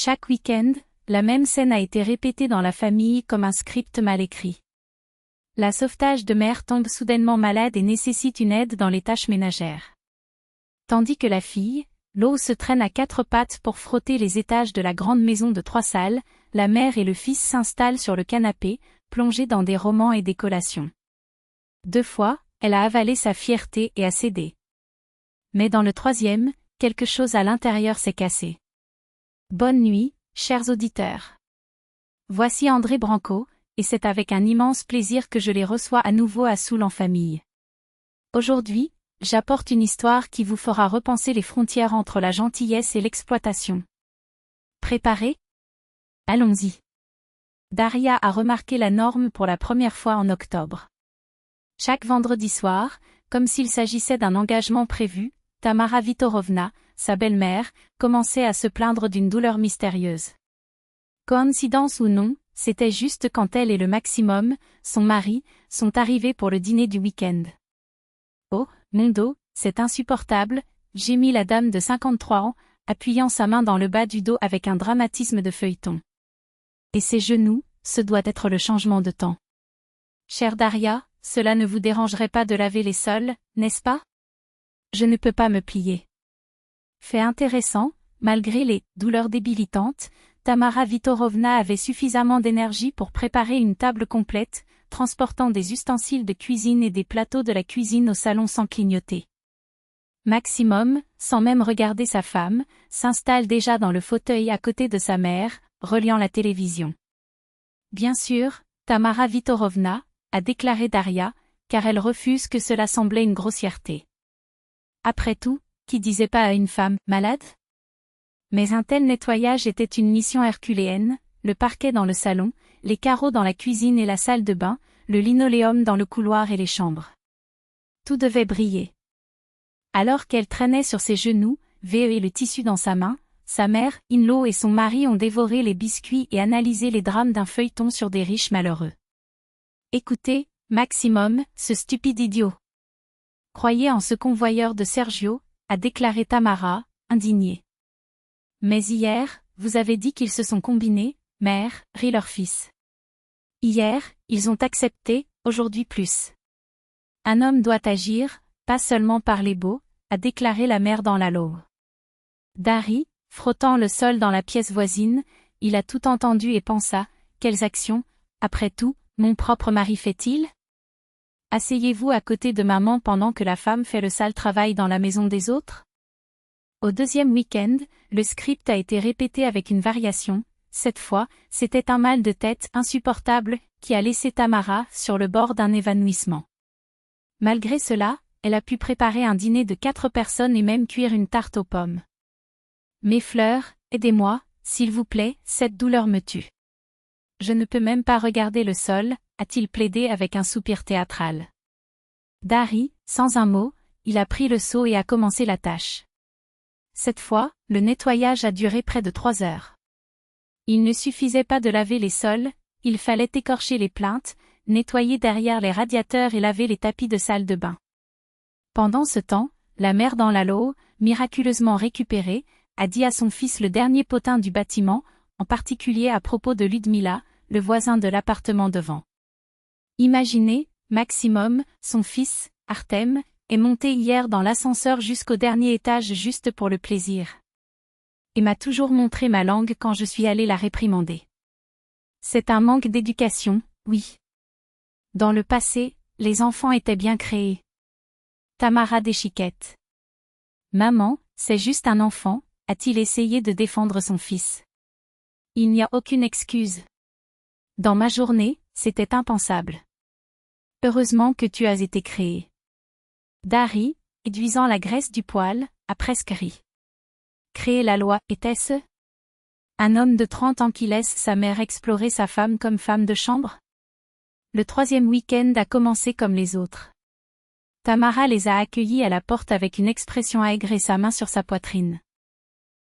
Chaque week-end, la même scène a été répétée dans la famille comme un script mal écrit. La sauvetage de mère tombe soudainement malade et nécessite une aide dans les tâches ménagères. Tandis que la fille, Lo, se traîne à quatre pattes pour frotter les étages de la grande maison de 3 salles, la mère et le fils s'installent sur le canapé, plongés dans des romans et des collations. 2 fois, elle a avalé sa fierté et a cédé. Mais dans le 3e, quelque chose à l'intérieur s'est cassé. Bonne nuit, chers auditeurs. Voici André Branco, et c'est avec un immense plaisir que je les reçois à nouveau à Soul en famille. Aujourd'hui, j'apporte une histoire qui vous fera repenser les frontières entre la gentillesse et l'exploitation. Préparés ? Allons-y. Daria a remarqué la norme pour la première fois en octobre. Chaque vendredi soir, comme s'il s'agissait d'un engagement prévu, Tamara Vitorovna, sa belle-mère, commençait à se plaindre d'une douleur mystérieuse. Coïncidence ou non, c'était juste quand elle et le Maximum, son mari, sont arrivés pour le dîner du week-end. « Oh, mon dos, c'est insupportable », gémit la dame de 53 ans, appuyant sa main dans le bas du dos avec un dramatisme de feuilleton. « Et ses genoux, ce doit être le changement de temps. »« Chère Daria, cela ne vous dérangerait pas de laver les sols, n'est-ce pas ? Je ne peux pas me plier. » Fait intéressant, malgré les douleurs débilitantes, Tamara Vitorovna avait suffisamment d'énergie pour préparer une table complète, transportant des ustensiles de cuisine et des plateaux de la cuisine au salon sans clignoter. Maximum, sans même regarder sa femme, s'installe déjà dans le fauteuil à côté de sa mère, reliant la télévision. Bien sûr, Tamara Vitorovna, a déclaré Daria, car elle refuse que cela semblait une grossièreté. Après tout, qui disait pas à une femme « malade ?» Mais un tel nettoyage était une mission herculéenne, le parquet dans le salon, les carreaux dans la cuisine et la salle de bain, le linoléum dans le couloir et les chambres. Tout devait briller. Alors qu'elle traînait sur ses genoux, et le tissu dans sa main, sa mère, In-law et son mari ont dévoré les biscuits et analysé les drames d'un feuilleton sur des riches malheureux. Écoutez, Maximum, ce stupide idiot. Croyez en ce convoyeur de Sergio, a déclaré Tamara, indignée. Mais hier, vous avez dit qu'ils se sont combinés, mère, rit leur fils. Hier, ils ont accepté, aujourd'hui plus. Un homme doit agir, pas seulement parler beau, a déclaré la mère dans la Lowe. Dari, frottant le sol dans la pièce voisine, il a tout entendu et pensa, quelles actions, après tout, mon propre mari fait-il ? Asseyez-vous à côté de maman pendant que la femme fait le sale travail dans la maison des autres ? Au 2e week-end, le script a été répété avec une variation. Cette fois, c'était un mal de tête insupportable qui a laissé Tamara sur le bord d'un évanouissement. Malgré cela, elle a pu préparer un dîner de 4 personnes et même cuire une tarte aux pommes. Mes fleurs, aidez-moi, s'il vous plaît, cette douleur me tue. Je ne peux même pas regarder le sol, a-t-il plaidé avec un soupir théâtral. Dari, sans un mot, il a pris le seau et a commencé la tâche. Cette fois, le nettoyage a duré près de 3 heures. Il ne suffisait pas de laver les sols, il fallait écorcher les plinthes, nettoyer derrière les radiateurs et laver les tapis de salle de bain. Pendant ce temps, la mère dans la Lowe, miraculeusement récupérée, a dit à son fils le dernier potin du bâtiment, en particulier à propos de Ludmila, le voisin de l'appartement devant. Imaginez, Maximum, son fils, Artem, est monté hier dans l'ascenseur jusqu'au dernier étage juste pour le plaisir. Et m'a toujours montré ma langue quand je suis allée la réprimander. C'est un manque d'éducation, oui. Dans le passé, les enfants étaient bien créés. Tamara déchiquette. Maman, c'est juste un enfant, a-t-il essayé de défendre son fils. Il n'y a aucune excuse. Dans ma journée, c'était impensable. Heureusement que tu as été créé. Dari, éduisant la graisse du poil, a presque ri. Créer la loi, était-ce ? Un homme de 30 ans qui laisse sa mère explorer sa femme comme femme de chambre ? Le 3e week-end a commencé comme les autres. Tamara les a accueillis à la porte avec une expression aigre et sa main sur sa poitrine.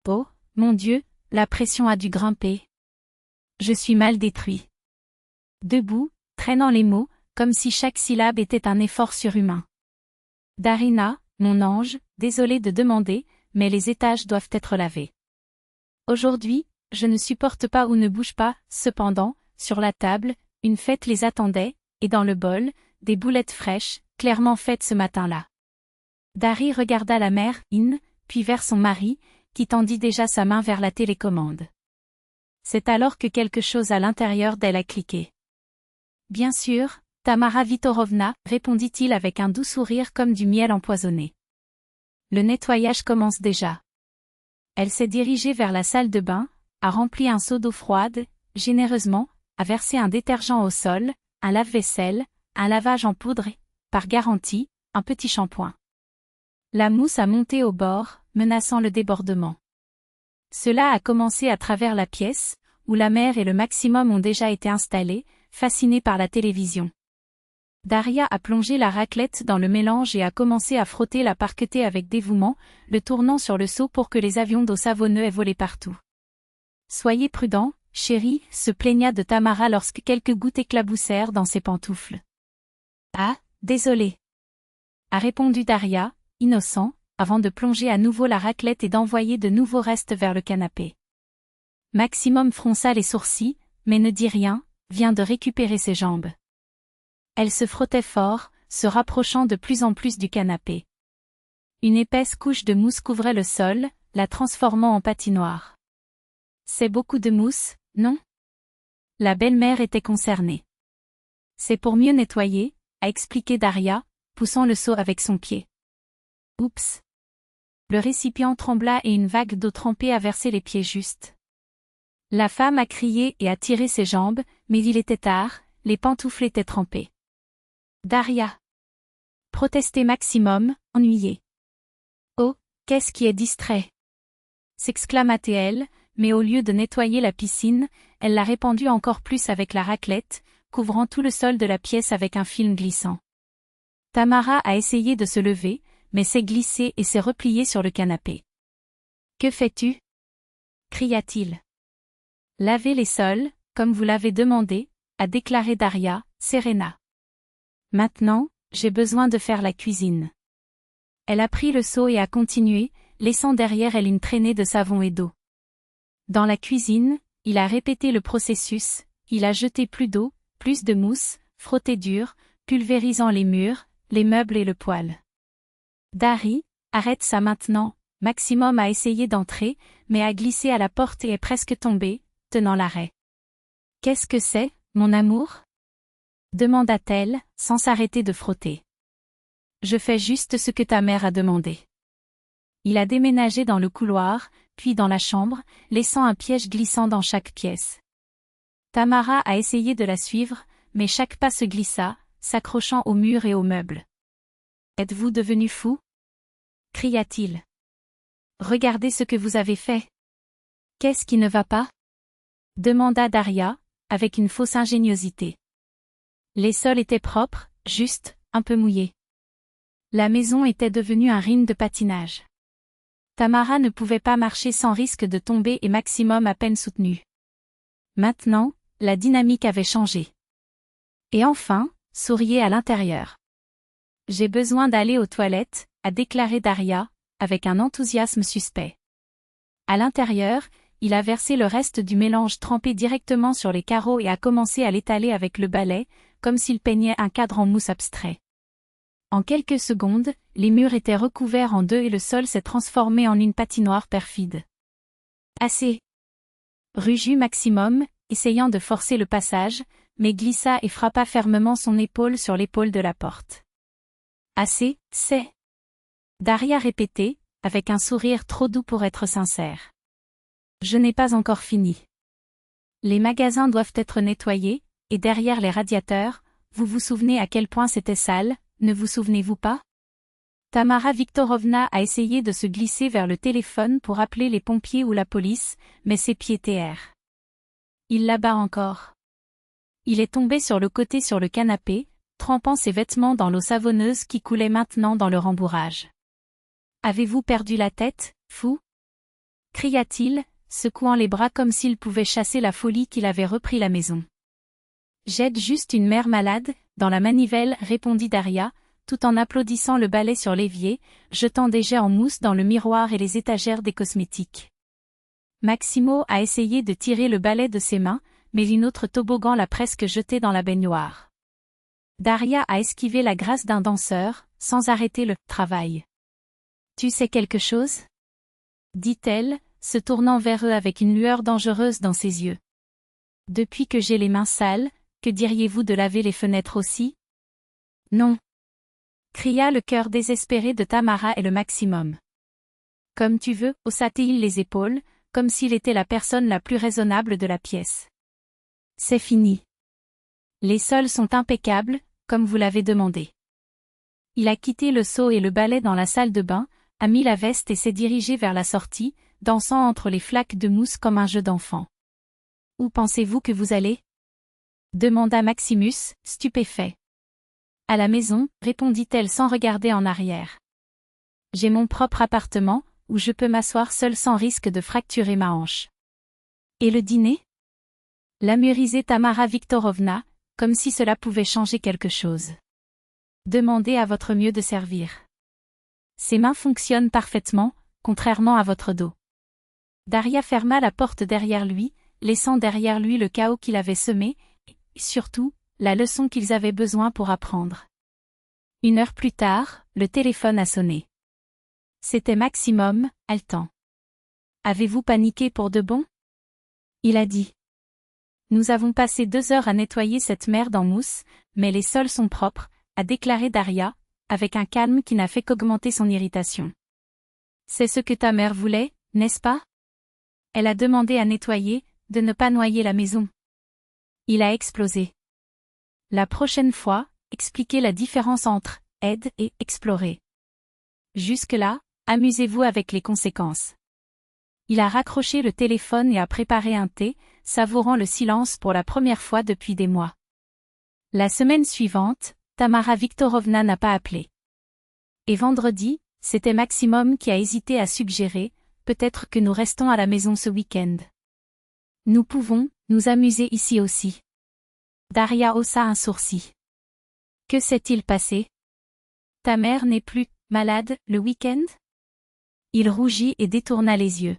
Oh, mon Dieu, la pression a dû grimper. Je suis mal détruit. Debout, traînant les mots, comme si chaque syllabe était un effort surhumain. Darina, mon ange, désolé de demander, mais les étages doivent être lavés. Aujourd'hui, je ne supporte pas ou ne bouge pas. Cependant, sur la table, une fête les attendait, et dans le bol, des boulettes fraîches, clairement faites ce matin-là. Dari regarda la mère, puis vers son mari, qui tendit déjà sa main vers la télécommande. C'est alors que quelque chose à l'intérieur d'elle a cliqué. Bien sûr, Tamara Vitorovna, répondit-il avec un doux sourire comme du miel empoisonné. Le nettoyage commence déjà. Elle s'est dirigée vers la salle de bain, a rempli un seau d'eau froide, généreusement, a versé un détergent au sol, un lave-vaisselle, un lavage en poudre et, par garantie, un petit shampoing. La mousse a monté au bord, menaçant le débordement. Cela a commencé à travers la pièce, où la mère et le maximum ont déjà été installés, fascinés par la télévision. Daria a plongé la raclette dans le mélange et a commencé à frotter la parquetée avec dévouement, le tournant sur le seau pour que les avions d'eau savonneux aient volé partout. « Soyez prudent, chérie », se plaigna de Tamara lorsque quelques gouttes éclaboussèrent dans ses pantoufles. « Ah, désolé », a répondu Daria, innocent, avant de plonger à nouveau la raclette et d'envoyer de nouveaux restes vers le canapé. Maximum fronça les sourcils, mais ne dit rien, vient de récupérer ses jambes. Elle se frottait fort, se rapprochant de plus en plus du canapé. Une épaisse couche de mousse couvrait le sol, la transformant en patinoire. C'est beaucoup de mousse, non? La belle-mère était concernée. C'est pour mieux nettoyer, a expliqué Daria, poussant le seau avec son pied. Oups! Le récipient trembla et une vague d'eau trempée a versé les pieds justes. La femme a crié et a tiré ses jambes, mais il était tard, les pantoufles étaient trempées. Daria! Protestait Maximum, ennuyé. Oh, qu'est-ce qui est distrait? S'exclama-t-elle, mais au lieu de nettoyer la piscine, elle l'a répandue encore plus avec la raclette, couvrant tout le sol de la pièce avec un film glissant. Tamara a essayé de se lever, mais s'est glissée et s'est repliée sur le canapé. « Que fais-tu » cria-t-il. « Laver les sols, comme vous l'avez demandé », a déclaré Daria, Serena. « Maintenant, j'ai besoin de faire la cuisine. » Elle a pris le seau et a continué, laissant derrière elle une traînée de savon et d'eau. Dans la cuisine, il a répété le processus, il a jeté plus d'eau, plus de mousse, frotté dur, pulvérisant les murs, les meubles et le poêle. Dari, arrête ça maintenant, Maximum a essayé d'entrer, mais a glissé à la porte et est presque tombé, tenant l'arrêt. Qu'est-ce que c'est, mon amour? Demanda-t-elle, sans s'arrêter de frotter. Je fais juste ce que ta mère a demandé. Il a déménagé dans le couloir, puis dans la chambre, laissant un piège glissant dans chaque pièce. Tamara a essayé de la suivre, mais chaque pas se glissa, s'accrochant au mur et aux meubles. « Êtes-vous devenu fou » cria-t-il. « Regardez ce que vous avez fait. »« Qu'est-ce qui ne va pas » demanda Daria, avec une fausse ingéniosité. Les sols étaient propres, juste, un peu mouillés. La maison était devenue un ring de patinage. Tamara ne pouvait pas marcher sans risque de tomber et Maximum à peine soutenu. Maintenant, la dynamique avait changé. Et enfin, souriait à l'intérieur. « J'ai besoin d'aller aux toilettes », a déclaré Daria, avec un enthousiasme suspect. À l'intérieur, il a versé le reste du mélange trempé directement sur les carreaux et a commencé à l'étaler avec le balai, comme s'il peignait un cadre en mousse abstrait. En quelques secondes, les murs étaient recouverts en deux et le sol s'est transformé en une patinoire perfide. « Assez !» rugut Maximum, essayant de forcer le passage, mais glissa et frappa fermement son épaule sur l'épaule de la porte. « Assez, c'est » Daria répétait, avec un sourire trop doux pour être sincère. « Je n'ai pas encore fini. Les magasins doivent être nettoyés, et derrière les radiateurs, vous vous souvenez à quel point c'était sale, ne vous souvenez-vous pas? » Tamara Viktorovna a essayé de se glisser vers le téléphone pour appeler les pompiers ou la police, mais ses pieds errent. Il la bat encore. Il est tombé sur le côté sur le canapé, trempant ses vêtements dans l'eau savonneuse qui coulait maintenant dans le rembourrage. « Avez-vous perdu la tête, fou » cria-t-il, secouant les bras comme s'il pouvait chasser la folie qu'il avait repris la maison. « J'aide juste une mère malade, dans la manivelle, répondit Daria, tout en applaudissant le balai sur l'évier, jetant des jets en mousse dans le miroir et les étagères des cosmétiques. Maximo a essayé de tirer le balai de ses mains, mais une autre toboggan l'a presque jeté dans la baignoire. Daria a esquivé la grâce d'un danseur, sans arrêter le travail. Tu sais quelque chose? Dit-elle, se tournant vers eux avec une lueur dangereuse dans ses yeux. Depuis que j'ai les mains sales, que diriez-vous de laver les fenêtres aussi? Non. Cria le cœur désespéré de Tamara et le Maximum. Comme tu veux, haussa-t-il les épaules, comme s'il était la personne la plus raisonnable de la pièce. C'est fini. Les sols sont impeccables, comme vous l'avez demandé. Il a quitté le seau et le balai dans la salle de bain, a mis la veste et s'est dirigé vers la sortie, dansant entre les flaques de mousse comme un jeu d'enfant. Où pensez-vous que vous allez? Demanda Maximus, stupéfait. À la maison, répondit-elle sans regarder en arrière. J'ai mon propre appartement, où je peux m'asseoir seule sans risque de fracturer ma hanche. Et le dîner? La mûrisait Tamara Viktorovna, comme si cela pouvait changer quelque chose. Demandez à votre mieux de servir. Ses mains fonctionnent parfaitement, contrairement à votre dos. Daria ferma la porte derrière lui, laissant derrière lui le chaos qu'il avait semé, et, surtout, la leçon qu'ils avaient besoin pour apprendre. 1 heure plus tard, le téléphone a sonné. C'était Maximum, haletant. Avez-vous paniqué pour de bon? Il a dit. Nous avons passé 2 heures à nettoyer cette merde en mousse, mais les sols sont propres, a déclaré Daria, avec un calme qui n'a fait qu'augmenter son irritation. C'est ce que ta mère voulait, n'est-ce pas? Elle a demandé à nettoyer, de ne pas noyer la maison. Il a explosé. La prochaine fois, expliquez la différence entre « aide » et « explorer ». Jusque-là, amusez-vous avec les conséquences. Il a raccroché le téléphone et a préparé un thé, savourant le silence pour la première fois depuis des mois. La semaine suivante, Tamara Viktorovna n'a pas appelé. Et vendredi, c'était Maximum qui a hésité à suggérer, peut-être que nous restons à la maison ce week-end. Nous pouvons nous amuser ici aussi. Daria haussa un sourcil. Que s'est-il passé? Ta mère n'est plus malade le week-end? Il rougit et détourna les yeux.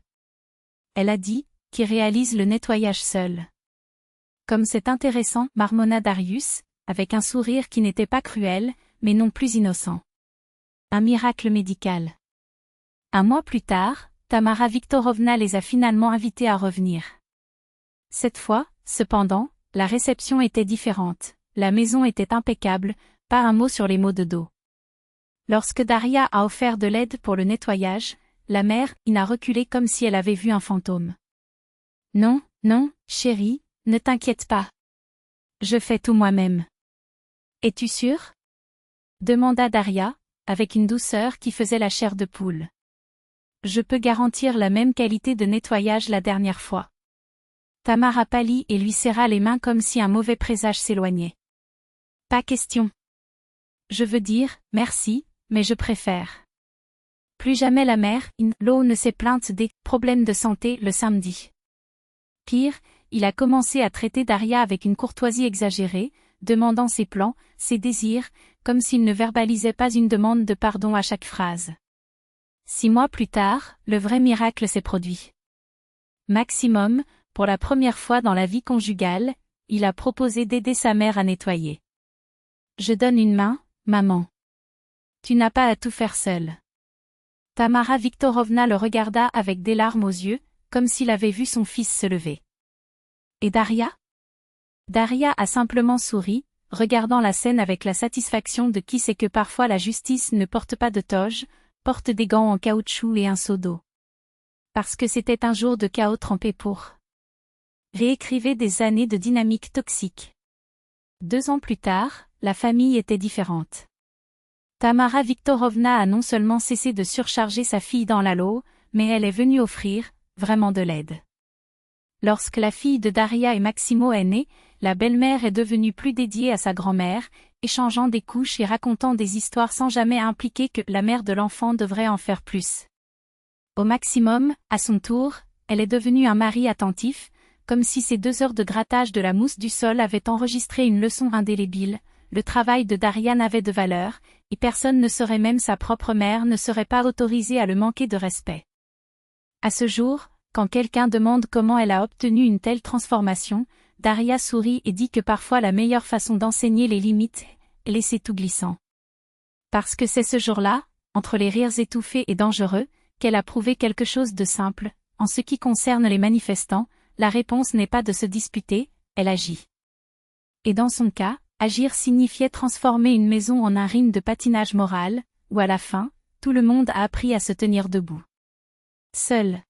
Elle a dit, qui réalise le nettoyage seul. Comme c'est intéressant, marmonna Darius, avec un sourire qui n'était pas cruel, mais non plus innocent. Un miracle médical. 1 mois plus tard, Tamara Viktorovna les a finalement invités à revenir. Cette fois, cependant, la réception était différente, la maison était impeccable, pas un mot sur les maux de dos. Lorsque Daria a offert de l'aide pour le nettoyage, la mère, a reculé comme si elle avait vu un fantôme. Non, non, chérie, ne t'inquiète pas. Je fais tout moi-même. Es-tu sûre? Demanda Daria, avec une douceur qui faisait la chair de poule. Je peux garantir la même qualité de nettoyage la dernière fois. Tamara pâlit et lui serra les mains comme si un mauvais présage s'éloignait. Pas question. Je veux dire, merci, mais je préfère. Plus jamais la mère, Lo ne s'est plainte des problèmes de santé le samedi. Pire, il a commencé à traiter Daria avec une courtoisie exagérée, demandant ses plans, ses désirs, comme s'il ne verbalisait pas une demande de pardon à chaque phrase. 6 mois plus tard, le vrai miracle s'est produit. Maximum, pour la première fois dans la vie conjugale, il a proposé d'aider sa mère à nettoyer. Je donne une main, maman. Tu n'as pas à tout faire seule. Tamara Viktorovna le regarda avec des larmes aux yeux, comme s'il avait vu son fils se lever. Et Daria? Daria a simplement souri, regardant la scène avec la satisfaction de qui sait que parfois la justice ne porte pas de toge, porte des gants en caoutchouc et un seau d'eau. Parce que c'était un jour de chaos trempé pour réécrivez des années de dynamique toxique. 2 ans plus tard, la famille était différente. Tamara Viktorovna a non seulement cessé de surcharger sa fille dans l'eau, mais elle est venue offrir, vraiment de l'aide. Lorsque la fille de Daria et Maximo est née, la belle-mère est devenue plus dédiée à sa grand-mère, échangeant des couches et racontant des histoires sans jamais impliquer que la mère de l'enfant devrait en faire plus. Au maximum, à son tour, elle est devenue un mari attentif, comme si ces 2 heures de grattage de la mousse du sol avaient enregistré une leçon indélébile. Le travail de Daria n'avait de valeur, et personne ne serait, même sa propre mère ne serait pas autorisée à le manquer de respect. À ce jour, Quand quelqu'un demande comment elle a obtenu une telle transformation, Daria sourit et dit que parfois la meilleure façon d'enseigner les limites est laisser tout glissant. Parce que c'est ce jour-là, entre les rires étouffés et dangereux, qu'elle a prouvé quelque chose de simple. En ce qui concerne les manifestants, la réponse n'est pas de se disputer, elle agit. Et dans son cas, agir signifiait transformer une maison en un ring de patinage moral, où à la fin, tout le monde a appris à se tenir debout. Seul